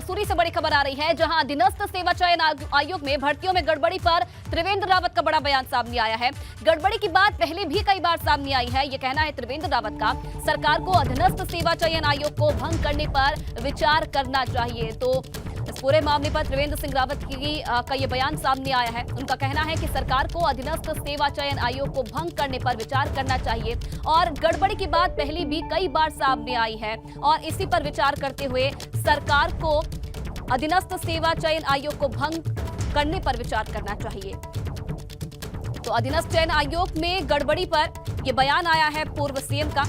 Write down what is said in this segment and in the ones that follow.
मसूरी से बड़ी खबर आ रही है, जहां अधीनस्थ सेवा चयन आयोग में भर्तियों में गड़बड़ी पर त्रिवेंद्र रावत का बड़ा बयान सामने आया है। गड़बड़ी की बात पहले भी कई बार सामने आई है। ये कहना है त्रिवेंद्र रावत का, सरकार को अधीनस्थ सेवा चयन आयोग को भंग करने पर विचार करना चाहिए। तो इस पूरे मामले पर त्रिवेंद्र सिंह रावत का ये बयान सामने आया है। उनका कहना है कि सरकार को अधीनस्थ सेवा चयन आयोग को भंग करने पर विचार करना चाहिए और गड़बड़ी की बात पहले भी कई बार सामने आई है और इसी पर विचार करते हुए सरकार को अधीनस्थ सेवा चयन आयोग को भंग करने पर विचार करना चाहिए। तो अधीनस्थ चयन आयोग में गड़बड़ी पर यह बयान आया है पूर्व सीएम का।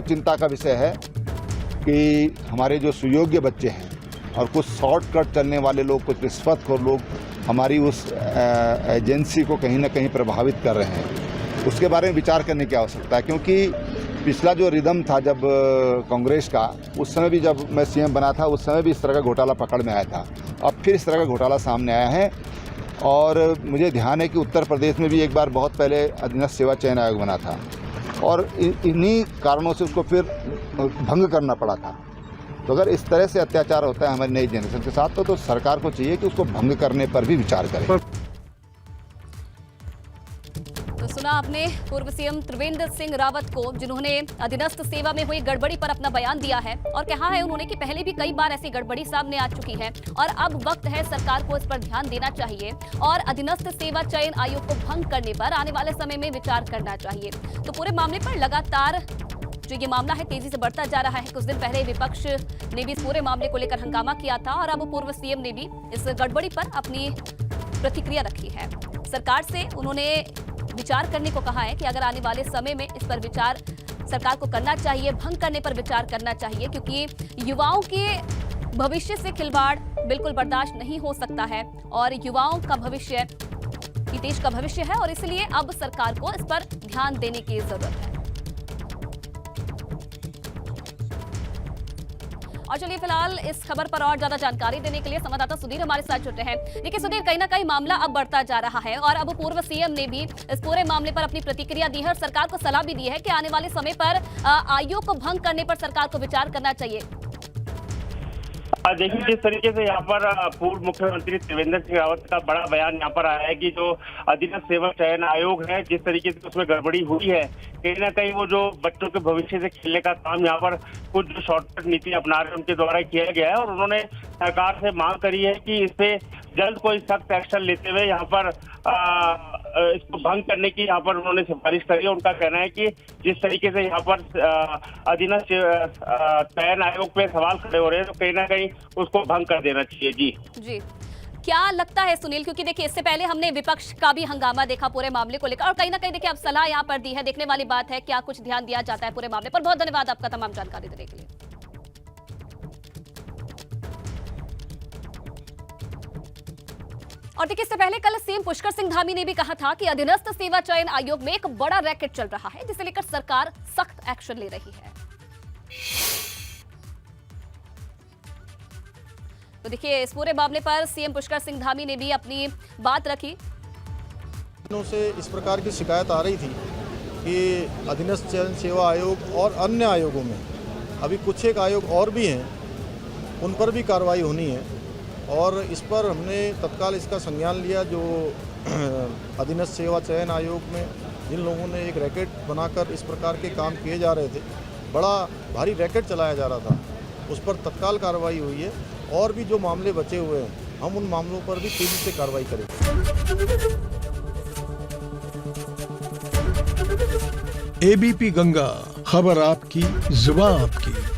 चिंता का विषय है कि हमारे जो सुयोग्य बच्चे हैं और कुछ शॉर्टकट चलने वाले लोग, कुछ रिश्वतखोर लोग हमारी उस एजेंसी को कहीं ना कहीं प्रभावित कर रहे हैं। उसके बारे में विचार करने की आवश्यकता है, क्योंकि पिछला जो रिदम था जब कांग्रेस का, उस समय भी जब मैं सीएम बना था, उस समय भी इस तरह का घोटाला पकड़ में आया था। अब फिर इस तरह का घोटाला सामने आया है और मुझे ध्यान है कि उत्तर प्रदेश में भी एक बार बहुत पहले अधीनस्थ सेवा चयन आयोग बना था और इन्हीं कारणों से उसको फिर भंग करना पड़ा था। तो अगर इस तरह से अत्याचार होता है हमारी नई जनरेशन के साथ तो सरकार को चाहिए कि उसको भंग करने पर भी विचार करे। तो सुना आपने पूर्व सीएम त्रिवेंद्र सिंह रावत को, जिन्होंने अधीनस्थ सेवा में हुई गड़बड़ी पर अपना बयान दिया है और कहा है उन्होंने कि पहले भी कई बार ऐसी गड़बड़ी सामने आ चुकी है और अब वक्त है सरकार को इस पर ध्यान देना चाहिए और अधीनस्थ सेवा चयन आयोग को भंग करने पर आने वाले समय में विचार करना चाहिए। तो पूरे मामले पर लगातार जो ये मामला है तेजी से बढ़ता जा रहा है। कुछ दिन पहले विपक्ष ने भी इस पूरे मामले को लेकर हंगामा किया था और अब पूर्व सीएम ने भी इस गड़बड़ी पर अपनी प्रतिक्रिया रखी है। सरकार से उन्होंने विचार करने को कहा है कि अगर आने वाले समय में इस पर विचार सरकार को करना चाहिए, भंग करने पर विचार करना चाहिए, क्योंकि युवाओं के भविष्य से खिलवाड़ बिल्कुल बर्दाश्त नहीं हो सकता है और युवाओं का भविष्य ही देश का भविष्य है और इसलिए अब सरकार को इस पर ध्यान देने की जरूरत है। और चलिए फिलहाल इस खबर पर और ज्यादा जानकारी देने के लिए संवाददाता सुधीर हमारे साथ जुटे हैं। देखिए सुधीर, कहीं ना कहीं मामला अब बढ़ता जा रहा है और अब पूर्व सीएम ने भी इस पूरे मामले पर अपनी प्रतिक्रिया दी है और सरकार को सलाह भी दी है कि आने वाले समय पर आयोग को भंग करने पर सरकार को विचार करना चाहिए। देखिए, जिस तरीके से यहाँ पर पूर्व मुख्यमंत्री त्रिवेंद्र सिंह रावत का बड़ा बयान यहाँ पर आया है कि जो अधीनस्थ सेवा चयन आयोग है, जिस तरीके से उसमें गड़बड़ी हुई है, कहीं ना कहीं वो जो बच्चों के भविष्य से खेलने का काम यहाँ पर कुछ जो शॉर्टकट नीति अपना रहे उनके द्वारा किया गया है और उन्होंने सरकार से मांग करी है कि इस पे जल्द कोई सख्त एक्शन लेते हुए यहाँ पर इसको भंग करने की यहाँ पर उन्होंने सिफारिश करी है। उनका कहना है कि जिस तरीके से यहाँ पर अधीनस्थ चयन आयोग पे सवाल खड़े हो रहे हैं तो कहीं ना कहीं उसको भंग कर देना चाहिए। जी क्या लगता है सुनील, क्योंकि देखिए इससे पहले हमने विपक्ष का भी हंगामा देखा पूरे मामले को लेकर और कहीं ना कहीं देखिए अब सलाह यहाँ पर दी है, देखने वाली बात है क्या कुछ ध्यान दिया जाता है पूरे मामले पर। बहुत धन्यवाद आपका तमाम जानकारी देने के लिए। और देखिए इससे पहले कल सीएम पुष्कर सिंह धामी ने भी कहा था कि अधीनस्थ सेवा चयन आयोग में एक बड़ा रैकेट चल रहा है जिसे लेकर सरकार सख्त एक्शन ले रही है। तो देखिए इस पूरे मामले पर सीएम पुष्कर सिंह धामी ने भी अपनी बात रखी। दिनों से इस प्रकार की शिकायत आ रही थी कि अधीनस्थ चयन सेवा आयोग और अन्य आयोगों में अभी कुछ एक आयोग और भी हैं, उन पर भी कार्रवाई होनी है और इस पर हमने तत्काल इसका संज्ञान लिया। जो अधीनस्थ सेवा चयन आयोग में जिन लोगों ने एक रैकेट बनाकर इस प्रकार के काम किए जा रहे थे, बड़ा भारी रैकेट चलाया जा रहा था, उस पर तत्काल कार्रवाई हुई है और भी जो मामले बचे हुए हैं हम उन मामलों पर भी तेजी से कार्रवाई करेंगे। एबीपी गंगा, खबर आपकी, जुबान आपकी।